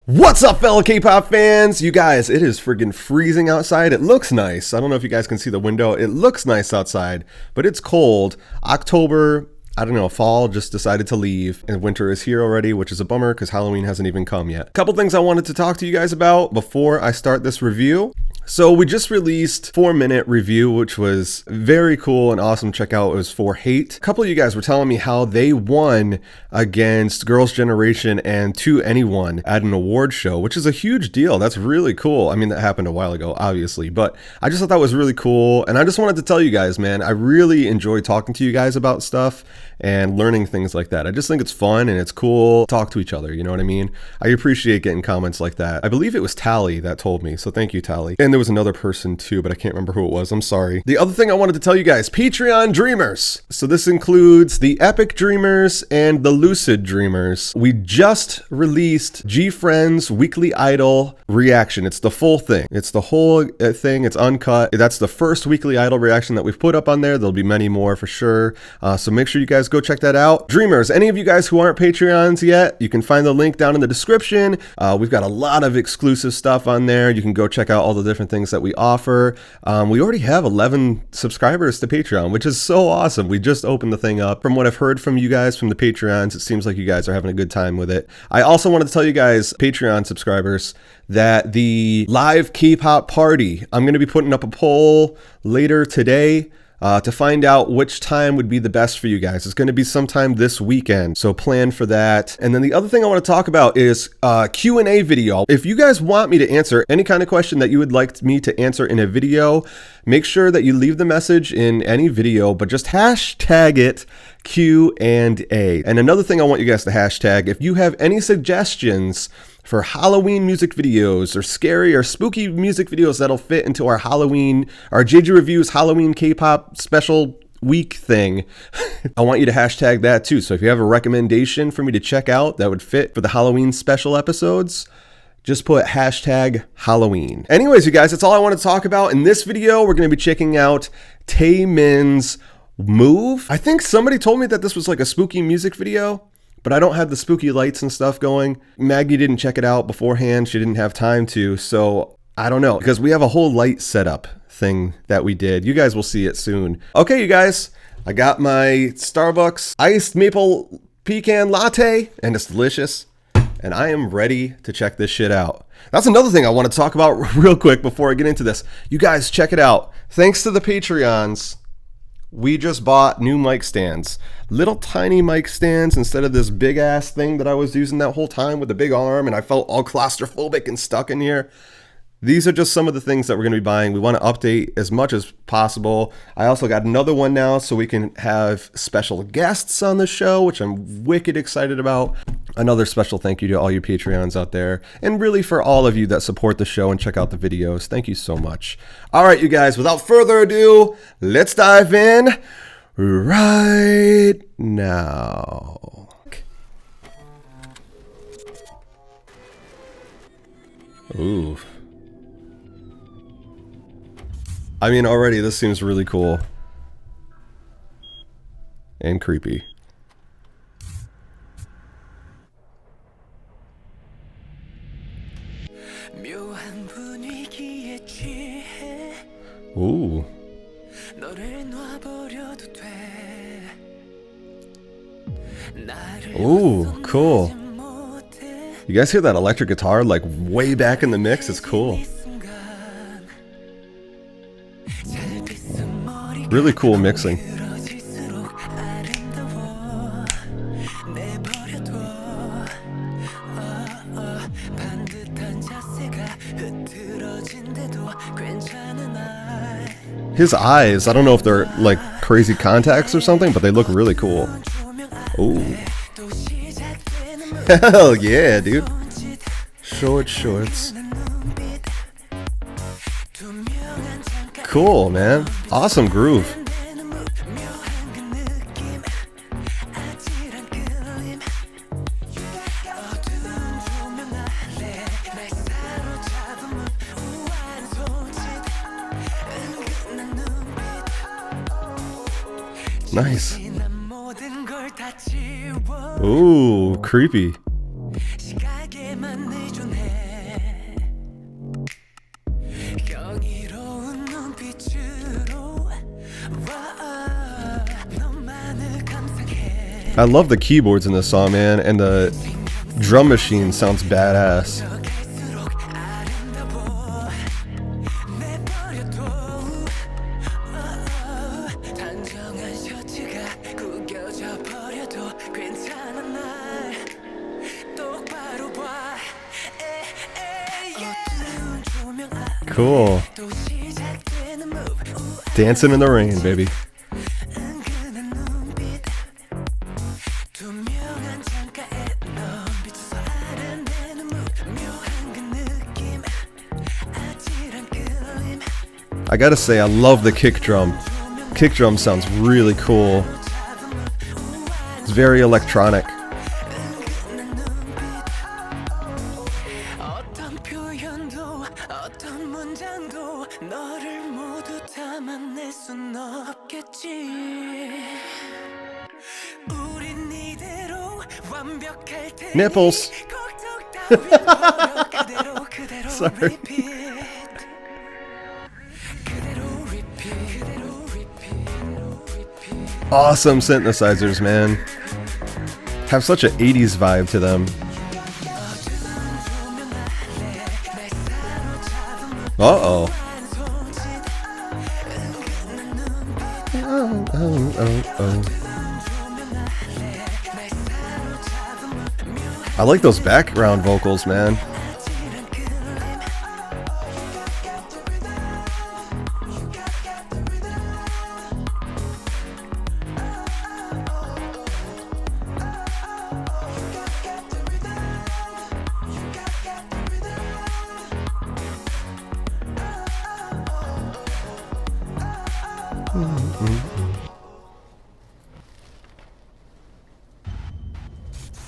What's up, fellow K-pop fans? You guys, it is friggin' freezing outside. It looks nice. I don't know if you guys can see the window. It looks nice outside, but it's cold. October, I don't know, fall just decided to leave, and winter is here already, which is a bummer because Halloween hasn't even come yet. A couple things I wanted to talk to you guys about before I start this review. So we just released 4-minute review, which was very cool and awesome. Check out, it was for Hate. A couple of you guys were telling me how they won against Girls' Generation and To Anyone at an award show, which is a huge deal. That's really cool. I mean, that happened a while ago, obviously, but I just thought that was really cool. And I just wanted to tell you guys, man, I really enjoy talking to you guys about stuff and learning things like that. I just think it's fun and it's cool to talk to each other, you know what I mean? I appreciate getting comments like that. I believe it was Tally that told me, so thank you, Tally. And there was another person too, but I can't remember who it was. I'm sorry. The other thing I wanted to tell you guys, Patreon Dreamers. So this includes the Epic Dreamers and the Lucid Dreamers. We just released G-Friend's Weekly Idol reaction. It's the full thing. It's the whole thing. It's uncut. That's the first Weekly Idol reaction that we've put up on there. There'll be many more for sure. So make sure you guys go check that out. Dreamers, any of you guys who aren't Patreons yet, you can find the link down in the description. We've got a lot of exclusive stuff on there. You can go check out all the different things that we offer. We already have 11 subscribers to Patreon, which is so awesome. We just opened the thing up. From what I've heard from you guys from the Patreons, it seems like you guys are having a good time with it. I also wanted to tell you guys, Patreon subscribers, that the live K-pop party, I'm going to be putting up a poll later today to find out which time would be the best for you guys. It's going to be sometime this weekend, so plan for that. And then the other thing I want to talk about is Q&A video. If you guys want me to answer any kind of question that you would like me to answer in a video, make sure that you leave the message in any video, but just hashtag it Q&A. And another thing I want you guys to hashtag, if you have any suggestions for Halloween music videos or scary or spooky music videos that'll fit into our JoeyGero Reviews Halloween K-pop special week thing, I want you to hashtag that too. So if you have a recommendation for me to check out that would fit for the Halloween special episodes, just put hashtag Halloween. Anyways, you guys, that's all I want to talk about. In this video, we're going to be checking out TAEMIN's Move. I think somebody told me that this was like a spooky music video, but I don't have the spooky lights and stuff going. Maggie didn't check it out beforehand. She didn't have time to, so I don't know, because we have a whole light setup thing that we did. You guys will see it soon. Okay, you guys, I got my Starbucks iced maple pecan latte, and it's delicious, and I am ready to check this shit out. That's another thing I want to talk about real quick before I get into this. You guys, check it out. Thanks to the Patreons, we just bought new mic stands. Little tiny mic stands instead of this big ass thing that I was using that whole time with the big arm, and I felt all claustrophobic and stuck in here. These are just some of the things that we're going to be buying. We want to update as much as possible. I also got another one now so we can have special guests on the show, which I'm wicked excited about. Another special thank you to all you Patreons out there, and really for all of you that support the show and check out the videos. Thank you so much. All right, you guys, without further ado, let's dive in right now. Ooh. I mean, already this seems really cool and creepy. Ooh. Ooh, cool. You guys hear that electric guitar like way back in the mix? It's cool. Really cool mixing. His eyes, I don't know if they're like crazy contacts or something, but they look really cool. Ooh. Hell yeah, dude. Shorts. Cool, man. Awesome groove. Nice. Ooh, creepy. I love the keyboards in this song, man, and the drum machine sounds badass. Cool. Dancing in the rain, baby. I gotta say, I love the kick drum. Kick drum sounds really cool. It's very electronic. Nipples. Sorry. Awesome synthesizers, man. Have such an 80s vibe to them. Uh-oh. I like those background vocals, man.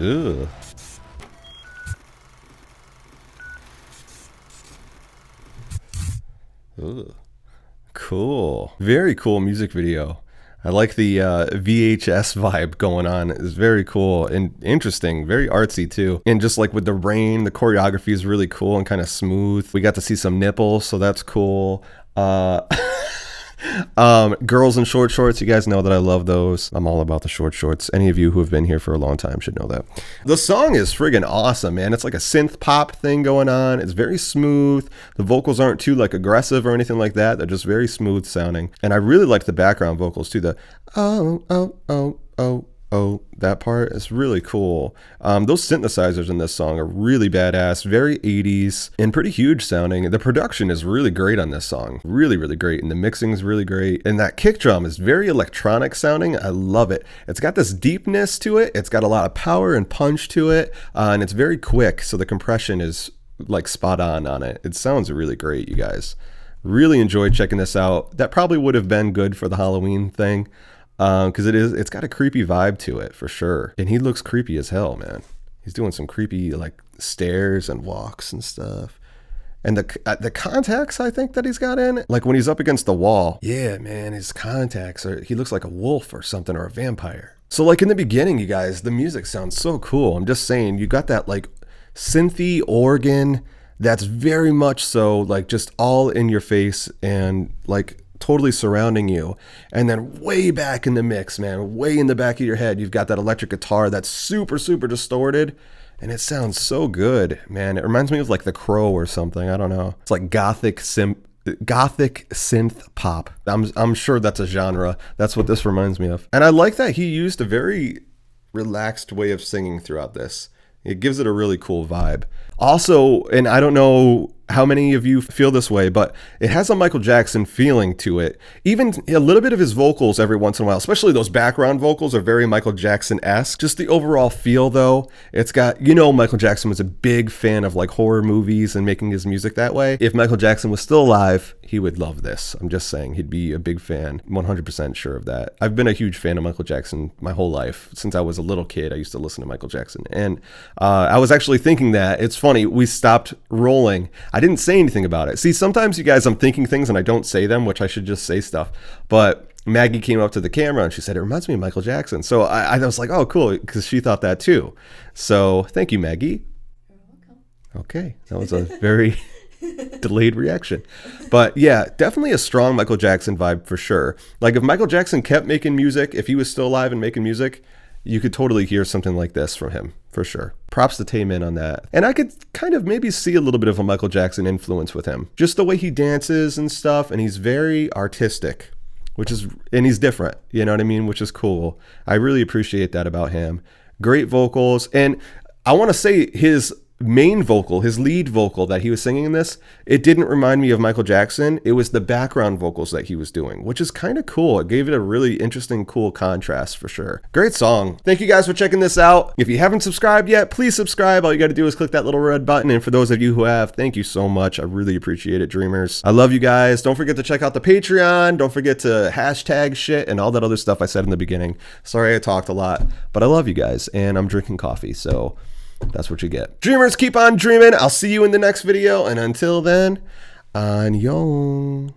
Ugh. Ugh. Cool. Very cool music video. I like the VHS vibe going on. It's very cool and interesting, very artsy too. And just like with the rain, the choreography is really cool and kind of smooth. We got to see some nipples, so that's cool. Girls in short shorts, you guys know that I love those. I'm all about the short shorts. Any of you who have been here for a long time should know that. The song is friggin' awesome, man. It's like a synth pop thing going on. It's very smooth. The vocals aren't too like aggressive or anything like that. They're just very smooth sounding. And I really like the background vocals too. The oh, oh, oh, oh, oh, that part is really cool. Those synthesizers in this song are really badass, very 80s and pretty huge sounding. The production is really great on this song, really, really great. And the mixing is really great. And that kick drum is very electronic sounding. I love it. It's got this deepness to it. It's got a lot of power and punch to it. And it's very quick. So the compression is like spot on it. It sounds really great, you guys. Really enjoyed checking this out. That probably would have been good for the Halloween thing. Because it's got a creepy vibe to it for sure. And he looks creepy as hell, man. He's doing some creepy like stairs and walks and stuff. And the contacts I think that he's got in, like when he's up against the wall. Yeah, man, his contacts he looks like a wolf or something, or a vampire. So like in the beginning, you guys, the music sounds so cool. I'm just saying, you got that like synthy organ that's very much so like just all in your face and like totally surrounding you. And then way back in the mix, man, way in the back of your head, you've got that electric guitar that's super, super distorted. And it sounds so good, man. It reminds me of like The Crow or something. I don't know. It's like gothic synth pop. I'm sure that's a genre. That's what this reminds me of. And I like that he used a very relaxed way of singing throughout this. It gives it a really cool vibe. Also, and I don't know how many of you feel this way, but it has a Michael Jackson feeling to it. Even a little bit of his vocals every once in a while, especially those background vocals, are very Michael Jackson-esque. Just the overall feel, though, it's got, you know, Michael Jackson was a big fan of like horror movies and making his music that way. If Michael Jackson was still alive, he would love this. I'm just saying, he'd be a big fan. 100% sure of that. I've been a huge fan of Michael Jackson my whole life. Since I was a little kid, I used to listen to Michael Jackson. And I was actually thinking that. It's funny, we stopped rolling. I didn't say anything about it. See, sometimes you guys, I'm thinking things and I don't say them, which I should just say stuff. But Maggie came up to the camera and she said, it reminds me of Michael Jackson. So I was like, oh, cool, because she thought that too. So thank you, Maggie. You're welcome. Okay, that was a very delayed reaction. But yeah, definitely a strong Michael Jackson vibe for sure. Like if Michael Jackson kept making music, if he was still alive and making music, you could totally hear something like this from him for sure. Props to TAEMIN on that. And I could kind of maybe see a little bit of a Michael Jackson influence with him. Just the way he dances and stuff, and he's very artistic, and he's different, you know what I mean? Which is cool. I really appreciate that about him. Great vocals. And I want to say his main vocal, his lead vocal that he was singing in this, it didn't remind me of Michael Jackson. It was the background vocals that he was doing, which is kind of cool. It gave it a really interesting, cool contrast for sure. Great song. Thank you guys for checking this out. If you haven't subscribed yet, please subscribe. All you got to do is click that little red button. And for those of you who have, thank you so much. I really appreciate it, dreamers. I love you guys. Don't forget to check out the Patreon. Don't forget to hashtag shit and all that other stuff I said in the beginning. Sorry I talked a lot, but I love you guys and I'm drinking coffee, so that's what you get. Dreamers, keep on dreaming. I'll see you in the next video. And until then, annyeong.